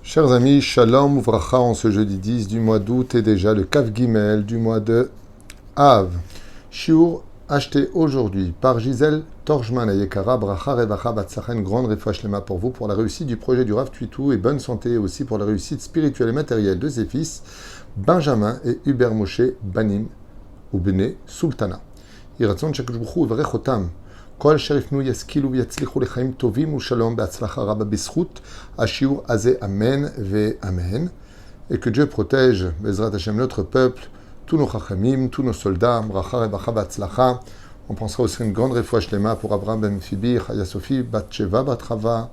Chers amis, Shalom Uvracha en ce jeudi 10 du mois d'août et déjà le Kav Gimel du mois de Av. Shiur acheté aujourd'hui par Gisèle Torjman Ayekara, Bracha Revacha Batsacha, une grande refouach lema pour vous, pour la réussite du projet du Rav Tuitou et bonne santé, et aussi pour la réussite spirituelle et matérielle de ses fils, Benjamin et Hubert Moshe Banim ou Bene Sultana. Yiratzon Shakadosh Baruch Hu Yivarech Otam. כל שרפנו ישכילו ויצליחו לחיים טובים ושלום בהצלחה רבה בזכות השיעור הזה, amen ואמן. Et que Dieu protège, Bezrat Hashem, notre peuple, tous nos chachamim, tous nos soldats, bracha rebacha batzlacha. On pensera aussi une grande refouach lema pour Abraham ben Fibi, Chaya Sophie, bat Sheva, bat Chava,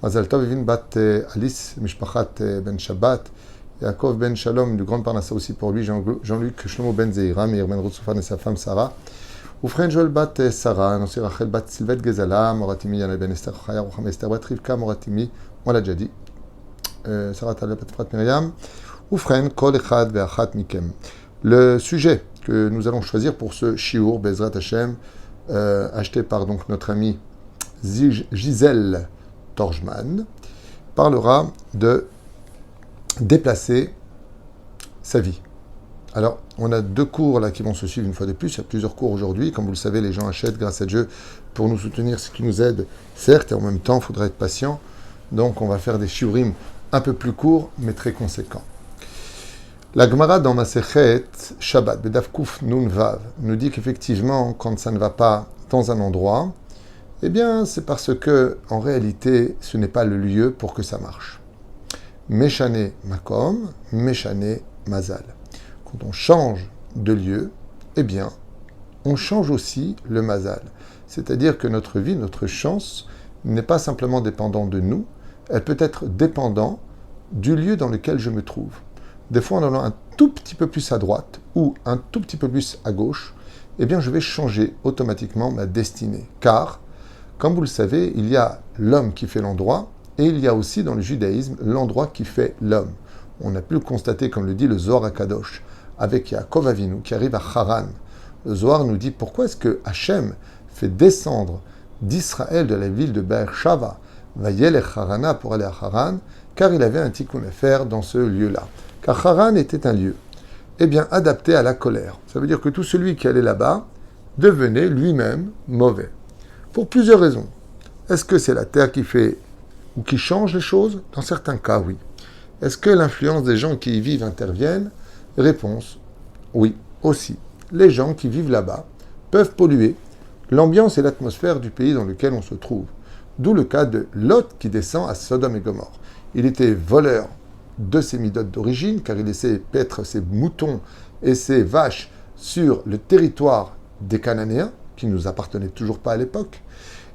Mazal Tov Evin, bat Alice, Mishpachat ben Shabbat, Yaakov ben Shalom, du grand parnassa aussi pour lui, Jean-Luc Shlomo ben Zeira, Meir ben Roussoufan et sa femme Sarah. Ufren Joel bat Sarah, Nossi Rachel bat Sylvette Gezala, Moratimi Yana ben Esther Chaya, Rucham Esther bat Rivka, Moratimi, on l'a déjà dit, Sarah Talia bat Frat Myriam, Ufren Kol Echad Ve'achat Mikem. Le sujet que nous allons choisir pour ce shiur, Bezrat Hashem, acheté par donc notre amie Gisèle Torjman, parlera de déplacer sa vie. Alors, on a deux cours là qui vont se suivre une fois de plus. Il y a plusieurs cours aujourd'hui. Comme vous le savez, les gens achètent grâce à Dieu pour nous soutenir, ce qui nous aide, certes, et en même temps, il faudra être patient. Donc, on va faire des shiurim un peu plus courts, mais très conséquents. La Gemara dans Masechet Shabbat, Bedav Kuf Nun Vav, nous dit qu'effectivement, quand ça ne va pas dans un endroit, eh bien, c'est parce que, en réalité, ce n'est pas le lieu pour que ça marche. Meshane Makom, Meshane Mazal. Quand on change de lieu, eh bien, on change aussi le mazal. C'est-à-dire que notre vie, notre chance, n'est pas simplement dépendante de nous, elle peut être dépendante du lieu dans lequel je me trouve. Des fois, en allant un tout petit peu plus à droite ou un tout petit peu plus à gauche, eh bien, je vais changer automatiquement ma destinée. Car, comme vous le savez, il y a l'homme qui fait l'endroit et il y a aussi dans le judaïsme l'endroit qui fait l'homme. On a pu le constater, comme le dit le Zohar HaKadosh, avec Yaakov Avinu qui arrive à Haran. Le Zohar nous dit pourquoi est-ce que Hachem fait descendre d'Israël de la ville de Be'er-Shava, Vayelech Harana pour aller à Haran, car il avait un tikkun à faire dans ce lieu-là. Car Haran était un lieu, eh bien, adapté à la colère. Ça veut dire que tout celui qui allait là-bas devenait lui-même mauvais. Pour plusieurs raisons. Est-ce que c'est la terre qui fait ou qui change les choses? Dans certains cas, oui. Est-ce que l'influence des gens qui y vivent interviennent? Réponse, oui, aussi. Les gens qui vivent là-bas peuvent polluer l'ambiance et l'atmosphère du pays dans lequel on se trouve. D'où le cas de Lot qui descend à Sodome et Gomorrhe. Il était voleur de ses midotes d'origine, car il laissait paître ses moutons et ses vaches sur le territoire des Cananéens, qui ne nous appartenaient toujours pas à l'époque.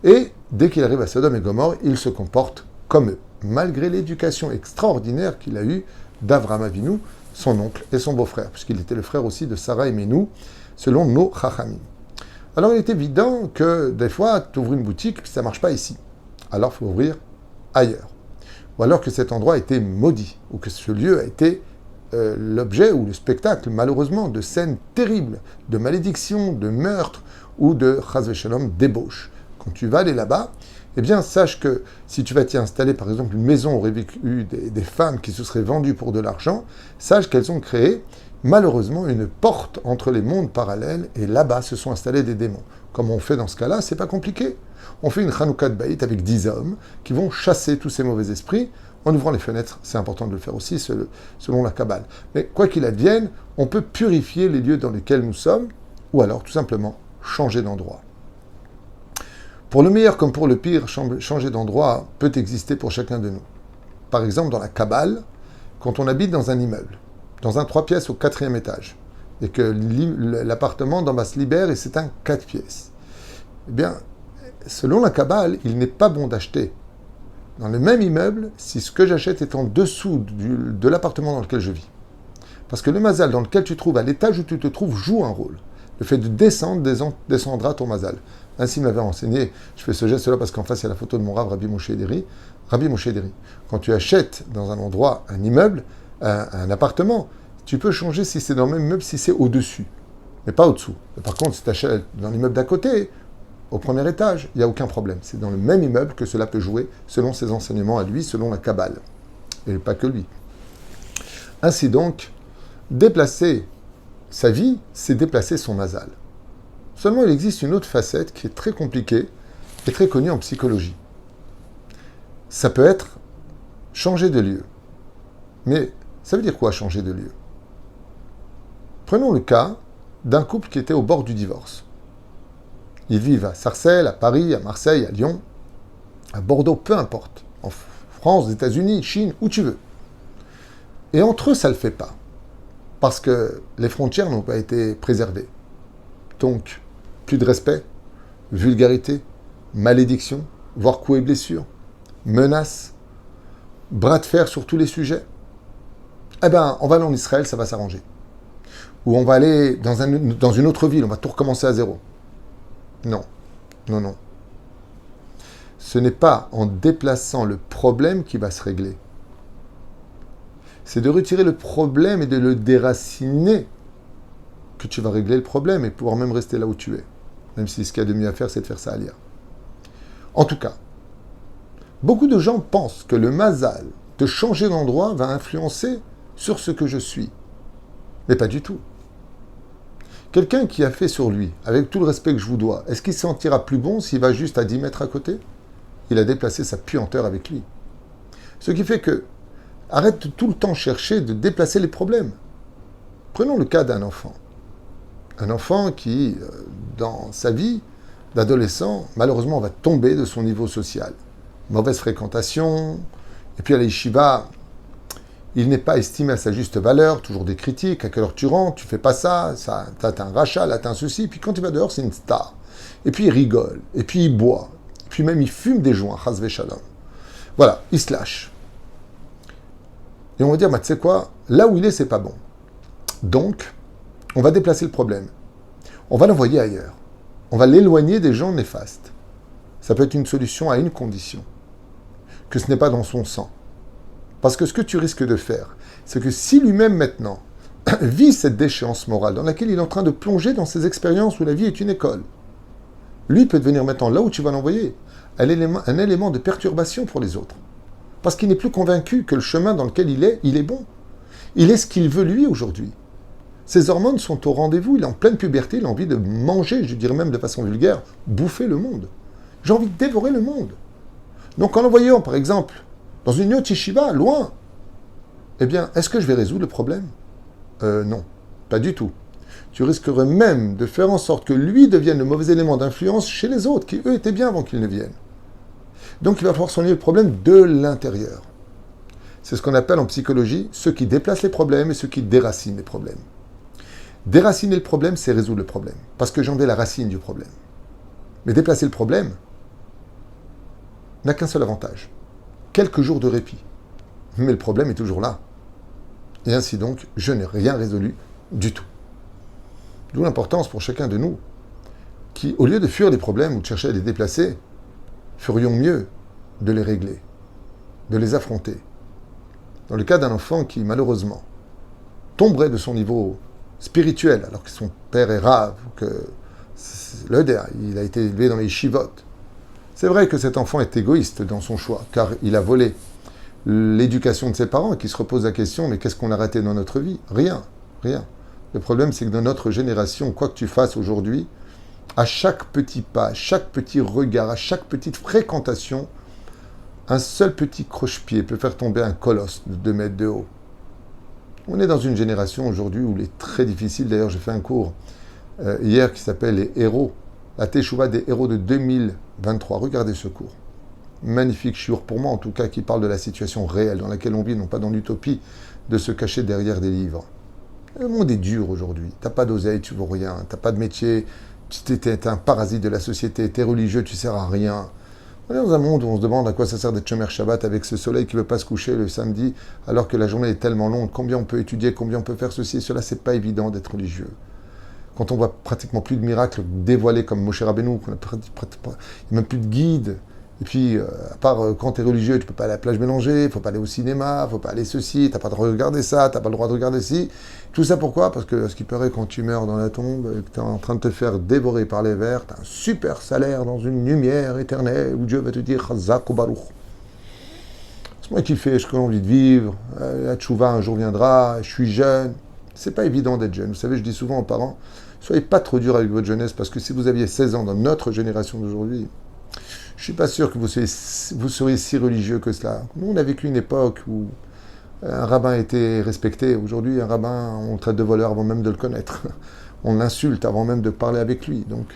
Et dès qu'il arrive à Sodome et Gomorrhe, il se comporte comme eux, malgré l'éducation extraordinaire qu'il a eue d'Avraham Avinu, son oncle et son beau-frère, puisqu'il était le frère aussi de Sarah et Menou, selon nos chachamim. Alors il est évident que des fois, tu ouvres une boutique et ça ne marche pas ici. Alors il faut ouvrir ailleurs. Ou alors que cet endroit a été maudit, ou que ce lieu a été l'objet ou le spectacle, malheureusement, de scènes terribles, de malédictions, de meurtres, ou de, chas v'shalom, débauche. Quand tu vas aller là-bas, eh bien, sache que si tu vas t'y installer, par exemple, une maison où auraient vécu des femmes qui se seraient vendues pour de l'argent, sache qu'elles ont créé, malheureusement, une porte entre les mondes parallèles, et là-bas se sont installés des démons. Comme on fait dans ce cas-là, c'est pas compliqué. On fait une Chanukah de Baït avec 10 hommes qui vont chasser tous ces mauvais esprits en ouvrant les fenêtres. C'est important de le faire aussi, selon la Kabbale. Mais quoi qu'il advienne, on peut purifier les lieux dans lesquels nous sommes, ou alors, tout simplement, changer d'endroit. Pour le meilleur comme pour le pire, changer d'endroit peut exister pour chacun de nous. Par exemple, dans la Kabbale, quand on habite dans un immeuble, dans un 3 pièces au 4e étage, et que l'appartement d'en bas se libère et c'est un 4 pièces, eh bien, selon la Kabbale, il n'est pas bon d'acheter dans le même immeuble si ce que j'achète est en dessous de l'appartement dans lequel je vis. Parce que le mazal dans lequel tu te trouves, à l'étage où tu te trouves, joue un rôle. Le fait de descendre descendra ton mazal. Ainsi, il m'avait enseigné, je fais ce geste-là parce qu'en face, il y a la photo de mon Rav, Rabbi Moshe Ederi. Rabbi Moshe Ederi, quand tu achètes dans un endroit, un immeuble, un appartement, tu peux changer si c'est dans le même immeuble, si c'est au-dessus, mais pas au-dessous. Par contre, si tu achètes dans l'immeuble d'à côté, au premier étage, il n'y a aucun problème. C'est dans le même immeuble que cela peut jouer, selon ses enseignements à lui, selon la Kabbale. et pas que lui. Ainsi donc, déplacer sa vie, c'est déplacer son mazal. Seulement, il existe une autre facette qui est très compliquée et très connue en psychologie. Ça peut être changer de lieu. Mais ça veut dire quoi, changer de lieu? Prenons le cas d'un couple qui était au bord du divorce. Ils vivent à Sarcelles, à Paris, à Marseille, à Lyon, à Bordeaux, peu importe. En France, aux États-Unis, Chine, où tu veux. Et entre eux, ça ne le fait pas. Parce que les frontières n'ont pas été préservées. Donc, plus de respect, vulgarité, malédiction, voire coups et blessures, menaces, bras de fer sur tous les sujets. Eh ben, on va aller en Israël, ça va s'arranger. Ou on va aller dans une autre ville, on va tout recommencer à zéro. Non, non, non. Ce n'est pas en déplaçant le problème qui va se régler. C'est de retirer le problème et de le déraciner que tu vas régler le problème et pouvoir même rester là où tu es. Même si ce qu'il y a de mieux à faire, c'est de faire ça ailleurs. En tout cas, beaucoup de gens pensent que le mazal de changer d'endroit va influencer sur ce que je suis. Mais pas du tout. Quelqu'un qui a fait sur lui, avec tout le respect que je vous dois, est-ce qu'il se sentira plus bon s'il va juste à 10 mètres à côté? Il a déplacé sa puanteur avec lui. Ce qui fait que, arrête de tout le temps chercher de déplacer les problèmes. Prenons le cas d'un enfant. Un enfant qui, dans sa vie d'adolescent, malheureusement, va tomber de son niveau social. Mauvaise fréquentation, et puis à l'Yeshiva, il n'est pas estimé à sa juste valeur, toujours des critiques, à quelle heure tu rentres, tu fais pas ça, t'as un rachat, là t'as un ceci, puis quand il va dehors, c'est une star. Et puis il rigole, et puis il boit, et puis même il fume des joints, chas v'shalom. Voilà, il se lâche. Et on va dire, bah, tu sais quoi, là où il est, c'est pas bon. Donc, on va déplacer le problème. On va l'envoyer ailleurs. On va l'éloigner des gens néfastes. Ça peut être une solution à une condition. Que ce n'est pas dans son sang. Parce que ce que tu risques de faire, c'est que si lui-même maintenant vit cette déchéance morale dans laquelle il est en train de plonger dans ses expériences où la vie est une école, lui peut devenir maintenant, là où tu vas l'envoyer, un élément de perturbation pour les autres. Parce qu'il n'est plus convaincu que le chemin dans lequel il est bon. Il est ce qu'il veut lui aujourd'hui. Ses hormones sont au rendez-vous, il est en pleine puberté, il a envie de manger, je dirais même de façon vulgaire, bouffer le monde. J'ai envie de dévorer le monde. Donc en l'envoyant, par exemple, dans une autre yeshiva, loin, eh bien, est-ce que je vais résoudre le problème? Non, pas du tout. Tu risquerais même de faire en sorte que lui devienne le mauvais élément d'influence chez les autres, qui eux étaient bien avant qu'ils ne viennent. Donc il va falloir soigner le problème de l'intérieur. C'est ce qu'on appelle en psychologie ceux qui déplacent les problèmes et ceux qui déracinent les problèmes. Déraciner le problème, c'est résoudre le problème, parce que j'en ai la racine du problème. Mais déplacer le problème n'a qu'un seul avantage. Quelques jours de répit. Mais le problème est toujours là. Et ainsi donc, je n'ai rien résolu du tout. D'où l'importance pour chacun de nous, qui, au lieu de fuir les problèmes ou de chercher à les déplacer, ferions mieux de les régler, de les affronter. Dans le cas d'un enfant qui, malheureusement, tomberait de son niveau spirituel, alors que son père est rave, que il a été élevé dans les chivotes. C'est vrai que cet enfant est égoïste dans son choix, car il a volé l'éducation de ses parents et qui se repose la question, mais qu'est-ce qu'on a raté dans notre vie? Rien, rien. Le problème, c'est que dans notre génération, quoi que tu fasses aujourd'hui, à chaque petit pas, à chaque petit regard, à chaque petite fréquentation, un seul petit croche-pied peut faire tomber un colosse de 2 mètres de haut. On est dans une génération aujourd'hui où il est très difficile, d'ailleurs j'ai fait un cours hier qui s'appelle Les héros, la Teshuvah des héros de 2023. Regardez ce cours. Magnifique shiur pour moi en tout cas, qui parle de la situation réelle dans laquelle on vit, non pas dans l'utopie de se cacher derrière des livres. Le monde est dur aujourd'hui. T'as pas d'oseille, tu vaux rien. T'as pas de métier, tu es un parasite de la société. T'es religieux, tu sers à rien. On est dans un monde où on se demande à quoi ça sert d'être Shomer Shabbat avec ce soleil qui ne veut pas se coucher le samedi, alors que la journée est tellement longue. Combien on peut étudier, combien on peut faire ceci et cela, c'est pas évident d'être religieux. Quand on voit pratiquement plus de miracles dévoilés comme Moshe Rabbeinu, il n'y a même plus de guide. Et puis, à part quand tu es religieux, tu peux pas aller à la plage mélangée, il faut pas aller au cinéma, il faut pas aller ceci, t'as pas le droit de regarder ça, t'as pas le droit de regarder ci. Tout ça pourquoi? Parce que ce qui paraît, quand tu meurs dans la tombe, et que tu es en train de te faire dévorer par les vers, tu as un super salaire dans une lumière éternelle où Dieu va te dire Chazak ou Baruch. Moi qui fais, j'ai envie de vivre, la tchouva un jour viendra, je suis jeune. C'est pas évident d'être jeune. Vous savez, je dis souvent aux parents, soyez pas trop durs avec votre jeunesse, parce que si vous aviez 16 ans dans notre génération d'aujourd'hui, je suis pas sûr que vous seriez si religieux que cela. Nous, on a vécu une époque où un rabbin était respecté. Aujourd'hui, un rabbin, on le traite de voleur avant même de le connaître. On l'insulte avant même de parler avec lui. Donc,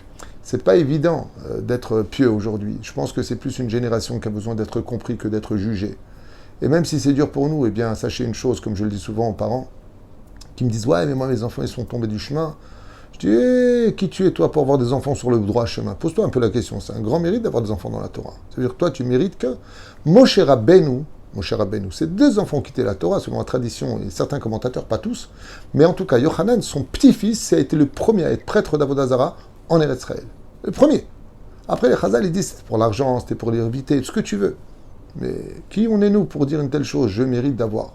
c'est pas évident d'être pieux aujourd'hui. Je pense que c'est plus une génération qui a besoin d'être compris que d'être jugé. Et même si c'est dur pour nous, eh bien, sachez une chose, comme je le dis souvent aux parents, qui me disent « Ouais, mais moi, mes enfants, ils sont tombés du chemin. » Je dis hey, « Qui tu es, toi, pour avoir des enfants sur le droit chemin ?» Pose-toi un peu la question. C'est un grand mérite d'avoir des enfants dans la Torah. C'est-à-dire que toi, tu mérites que Moshe Rabbeinu, ces deux enfants ont quitté la Torah, selon la tradition, et certains commentateurs, pas tous, mais en tout cas, Yochanan, son petit-fils, a été le premier à être prêtre d'Avodah Zarah en Eretz Israël. Le premier. Après, les Chazal, ils disent c'était pour l'argent, c'était pour l'hérédité, ce que tu veux. Mais qui on est nous pour dire une telle chose? Je mérite d'avoir.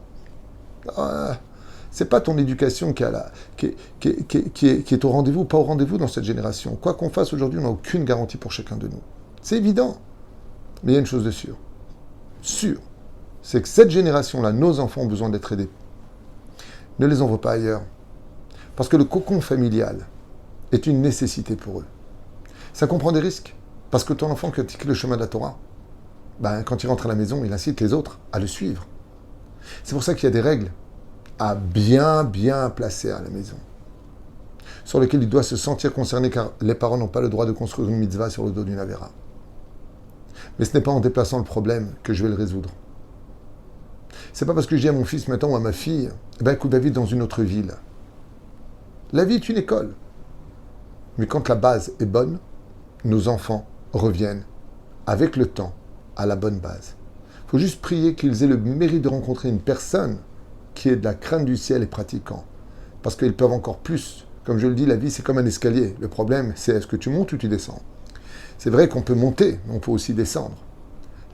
C'est pas ton éducation qui est au rendez-vous, pas au rendez-vous dans cette génération. Quoi qu'on fasse aujourd'hui, on n'a aucune garantie pour chacun de nous. C'est évident. Mais il y a une chose de sûre. C'est que cette génération-là, nos enfants ont besoin d'être aidés. Ne les envoie pas ailleurs. Parce que le cocon familial est une nécessité pour eux. Ça comprend des risques. Parce que ton enfant qui quitte le chemin de la Torah, quand il rentre à la maison, il incite les autres à le suivre. C'est pour ça qu'il y a des règles à bien placer à la maison, sur lesquelles il doit se sentir concerné, car les parents n'ont pas le droit de construire une mitzvah sur le dos d'une avéra. Mais ce n'est pas en déplaçant le problème que je vais le résoudre. C'est pas parce que je dis à mon fils maintenant ou à ma fille, écoute, va vivre dans une autre ville. La vie est une école. Mais quand la base est bonne, nos enfants reviennent, avec le temps, à la bonne base. Il faut juste prier qu'ils aient le mérite de rencontrer une personne qui est de la crainte du ciel et pratiquant. Parce qu'ils peuvent encore plus. Comme je le dis, la vie, c'est comme un escalier. Le problème, c'est est-ce que tu montes ou tu descends. C'est vrai qu'on peut monter, mais on peut aussi descendre.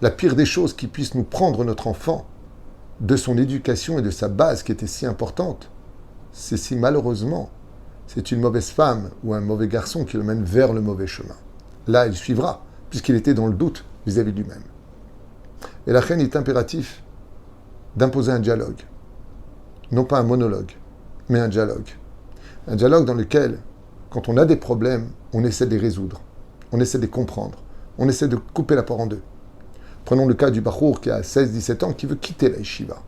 La pire des choses qui puisse nous prendre notre enfant de son éducation et de sa base qui était si importante, c'est si malheureusement, c'est une mauvaise femme ou un mauvais garçon qui le mène vers le mauvais chemin. Là, il suivra, puisqu'il était dans le doute vis-à-vis de lui-même. Et la reine est impératif d'imposer un dialogue. Non pas un monologue, mais un dialogue. Un dialogue dans lequel, quand on a des problèmes, on essaie de les résoudre. On essaie de les comprendre. On essaie de couper la poire en deux. Prenons le cas du Bachour qui a 16-17 ans, qui veut quitter la yeshiva.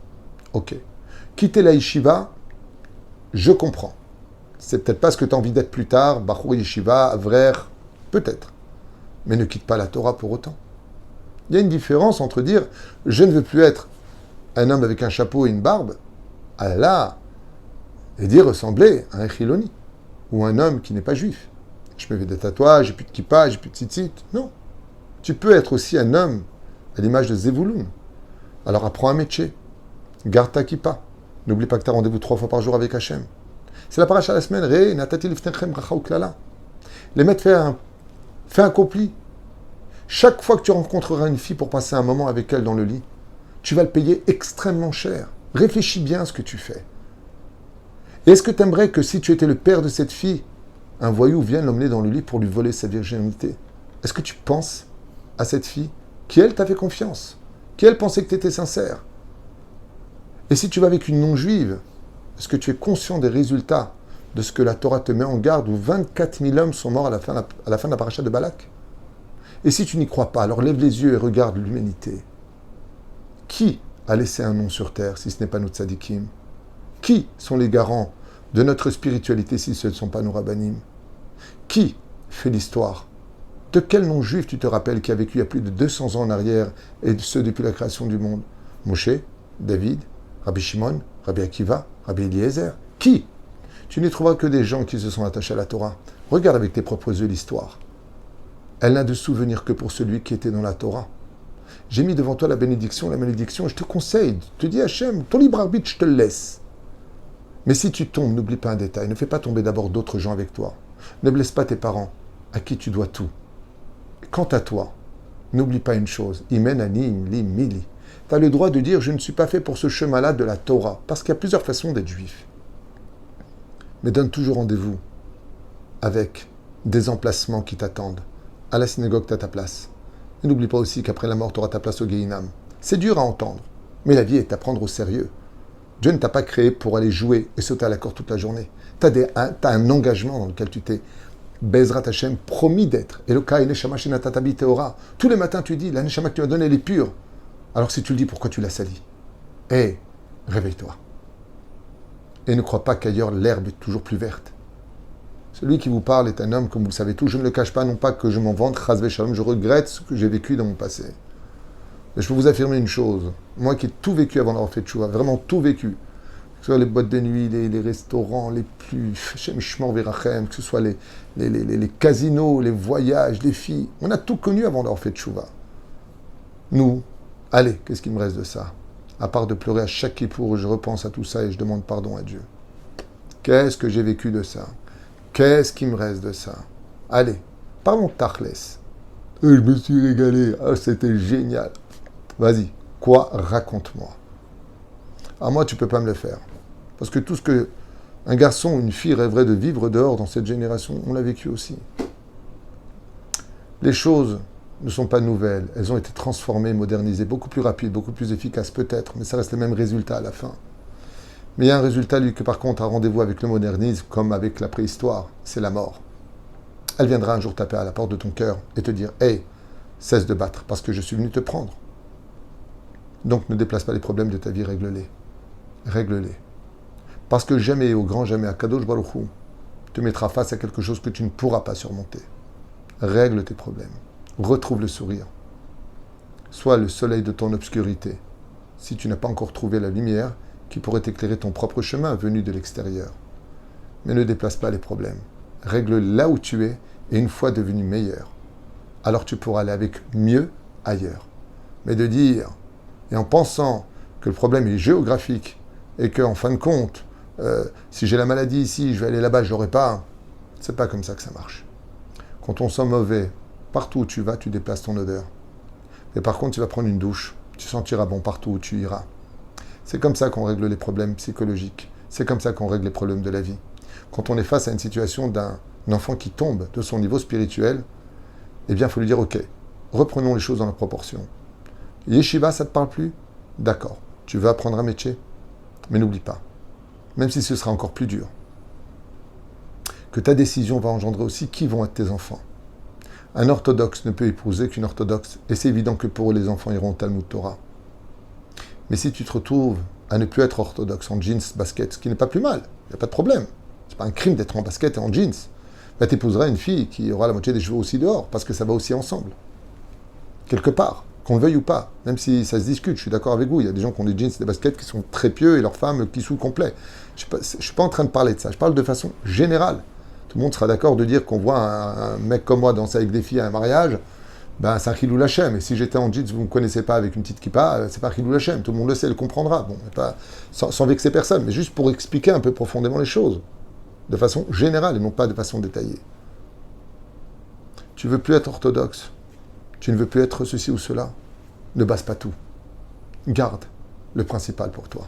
Ok. Quitter la yeshiva, je comprends. C'est peut-être pas ce que tu as envie d'être plus tard, Bachour yeshiva, Avrer, peut-être. Mais ne quitte pas la Torah pour autant. Il y a une différence entre dire « je ne veux plus être un homme avec un chapeau et une barbe », Allah, et dire ressembler à un chiloni, ou un homme qui n'est pas juif. Je me fais des tatouages, j'ai plus de kippa, j'ai plus de tzitzit. Non. Tu peux être aussi un homme à l'image de Zevouloun. Alors apprends un métier. Garde ta kippa. N'oublie pas que tu as rendez-vous 3 fois par jour avec Hachem. C'est la paracha de la semaine. Ré, natati lifnechem bracha uklala. Les maîtres fais un compli. Chaque fois que tu rencontreras une fille pour passer un moment avec elle dans le lit, tu vas le payer extrêmement cher. Réfléchis bien à ce que tu fais. Et est-ce que tu aimerais que si tu étais le père de cette fille, un voyou vienne l'emmener dans le lit pour lui voler sa virginité? Est-ce que tu penses à cette fille qui, elle, t'a fait confiance, qui, elle, pensait que tu étais sincère? Et si tu vas avec une non-juive, est-ce que tu es conscient des résultats de ce que la Torah te met en garde, où 24 000 hommes sont morts à la fin de la paracha de Balak? Et si tu n'y crois pas, alors lève les yeux et regarde l'humanité. Qui a laissé un nom sur terre si ce n'est pas nos tzadikim? Qui sont les garants de notre spiritualité si ce ne sont pas nos rabbanim? Qui fait l'histoire? De quel nom juif tu te rappelles qui a vécu il y a plus de 200 ans en arrière, et ce depuis la création du monde? Moshe, David, Rabbi Shimon, Rabbi Akiva, Rabbi Eliezer? Qui? Tu n'y trouveras que des gens qui se sont attachés à la Torah. Regarde avec tes propres yeux l'histoire. Elle n'a de souvenir que pour celui qui était dans la Torah. J'ai mis devant toi la bénédiction, la malédiction, et je te conseille, je te dis Hachem, ton libre arbitre, je te le laisse. Mais si tu tombes, n'oublie pas un détail, ne fais pas tomber d'abord d'autres gens avec toi. Ne blesse pas tes parents, à qui tu dois tout. Quant à toi, n'oublie pas une chose, Imen ani imli mili. Tu as le droit de dire, je ne suis pas fait pour ce chemin-là de la Torah, parce qu'il y a plusieurs façons d'être juif. Mais donne toujours rendez-vous avec des emplacements qui t'attendent. À la synagogue, tu as ta place. Et n'oublie pas aussi qu'après la mort, tu auras ta place au Gehinam. C'est dur à entendre, Mais la vie est à prendre au sérieux. Dieu ne t'a pas créé pour aller jouer et sauter à la corde toute la journée. Tu as un engagement dans lequel tu t'es, Bezrat Hashem, promis d'être. Elokai neshama shenatata bi teora. Tous les matins, tu dis, la neshama que tu as donnée, elle est pure. Alors si tu le dis, pourquoi tu la salis? Réveille-toi. Et ne crois pas qu'ailleurs, l'herbe est toujours plus verte. Celui qui vous parle est un homme, comme vous le savez tous. Je ne le cache pas, non pas que je m'en vante, chas v'shalom, je regrette ce que j'ai vécu dans mon passé. Mais je peux vous affirmer une chose. Moi qui ai tout vécu avant d'avoir fait tchouva, vraiment tout vécu, que ce soit les boîtes de nuit, les restaurants les plus... Shem Shmor Virachem, que ce soit les casinos, les voyages, les filles. On a tout connu avant d'avoir fait tchouva. Nous, allez, qu'est-ce qu'il me reste de ça? À part de pleurer à chaque kippour où je repense à tout ça et je demande pardon à Dieu. Qu'est-ce que j'ai vécu de ça? Qu'est-ce qui me reste de ça? Allez, parlons tachles. Je me suis régalé, c'était génial. Vas-y, quoi? Raconte-moi. À moi, tu ne peux pas me le faire. Parce que tout ce que un garçon ou une fille rêverait de vivre dehors dans cette génération, on l'a vécu aussi. Les choses ne sont pas nouvelles. Elles ont été transformées, modernisées, beaucoup plus rapides, beaucoup plus efficaces peut-être, mais ça reste le même résultat à la fin. Mais il y a un résultat, lui, que par contre, a rendez-vous avec le modernisme, comme avec la préhistoire, c'est la mort. Elle viendra un jour taper à la porte de ton cœur et te dire « Hey, cesse de battre, parce que je suis venu te prendre. » Donc ne déplace pas les problèmes de ta vie, règle-les. Règle-les. Parce que jamais, au grand jamais, Akadosh Baruch Hu te mettra face à quelque chose que tu ne pourras pas surmonter. Règle tes problèmes. Retrouve le sourire. Sois le soleil de ton obscurité, si tu n'as pas encore trouvé la lumière qui pourrait éclairer ton propre chemin venu de l'extérieur. Mais ne déplace pas les problèmes. Règle là où tu es, et une fois devenu meilleur, alors tu pourras aller avec mieux ailleurs. Mais de dire, et en pensant que le problème est géographique, et qu'en fin de compte, si j'ai la maladie ici, je vais aller là-bas, je l'aurai pas, c'est pas comme ça que ça marche. Quand on sent mauvais, partout où tu vas, tu déplaces ton odeur. Mais par contre, tu vas prendre une douche, tu sentiras bon partout où tu iras. C'est comme ça qu'on règle les problèmes psychologiques. C'est comme ça qu'on règle les problèmes de la vie. Quand on est face à une situation d'un enfant qui tombe de son niveau spirituel, eh bien, il faut lui dire, ok, reprenons les choses dans la proportion. Yeshiva, ça ne te parle plus? D'accord. Tu veux apprendre un métier? Mais n'oublie pas, même si ce sera encore plus dur, que ta décision va engendrer aussi qui vont être tes enfants. Un orthodoxe ne peut épouser qu'une orthodoxe, et c'est évident que pour eux, les enfants iront au Talmud Torah. Mais si tu te retrouves à ne plus être orthodoxe en jeans, basket, ce qui n'est pas plus mal, il n'y a pas de problème. C'est pas un crime d'être en basket et en jeans. Bah, tu épouseras une fille qui aura la moitié des cheveux aussi dehors, parce que ça va aussi ensemble. Quelque part, qu'on le veuille ou pas, même si ça se discute, je suis d'accord avec vous, il y a des gens qui ont des jeans et des baskets qui sont très pieux et leurs femmes qui sont complets. Je ne suis pas en train de parler de ça, je parle de façon générale. Tout le monde sera d'accord de dire qu'on voit un mec comme moi danser avec des filles à un mariage, ben c'est un Chilul Hashem. Et si j'étais en jeans, vous ne me connaissez pas avec une petite kippa, c'est pas Chilul Hashem. Tout le monde le sait, le comprendra. Bon, pas, sans vexer personne, mais juste pour expliquer un peu profondément les choses, de façon générale et non pas de façon détaillée. Tu veux plus être orthodoxe, tu ne veux plus être ceci ou cela, ne base pas tout. Garde le principal pour toi.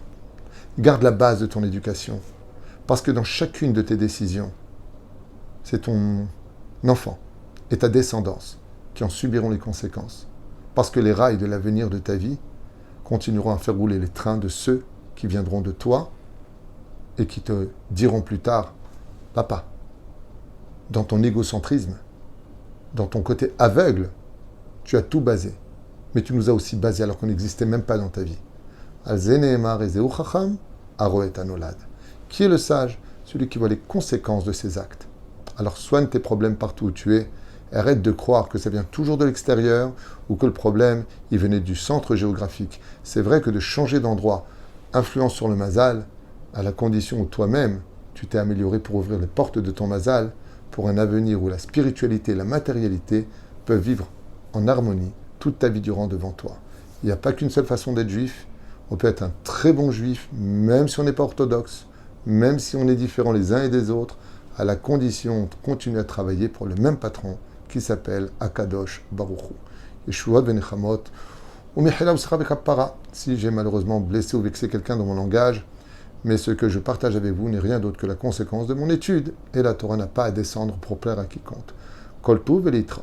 Garde la base de ton éducation. Parce que dans chacune de tes décisions, c'est ton enfant et ta descendance qui en subiront les conséquences. Parce que les rails de l'avenir de ta vie continueront à faire rouler les trains de ceux qui viendront de toi et qui te diront plus tard, papa, dans ton égocentrisme, dans ton côté aveugle, tu as tout basé. Mais tu nous as aussi basé alors qu'on n'existait même pas dans ta vie. Qui est le sage? Celui qui voit les conséquences de ses actes. Alors soigne tes problèmes partout où tu es. Arrête de croire que ça vient toujours de l'extérieur ou que le problème, il venait du centre géographique. C'est vrai que de changer d'endroit influence sur le mazal, à la condition où toi-même, tu t'es amélioré pour ouvrir les portes de ton mazal, pour un avenir où la spiritualité et la matérialité peuvent vivre en harmonie toute ta vie durant devant toi. Il n'y a pas qu'une seule façon d'être juif. On peut être un très bon juif, même si on n'est pas orthodoxe, même si on est différents les uns et des autres, à la condition de continuer à travailler pour le même patron qui s'appelle Akadosh Baruch Hu. Yeshuot v'nechamot, u'mechila u'sra v'kappara. Si j'ai malheureusement blessé ou vexé quelqu'un dans mon langage, mais ce que je partage avec vous n'est rien d'autre que la conséquence de mon étude, et la Torah n'a pas à descendre pour plaire à quiconque. Kol tuv v'litrat.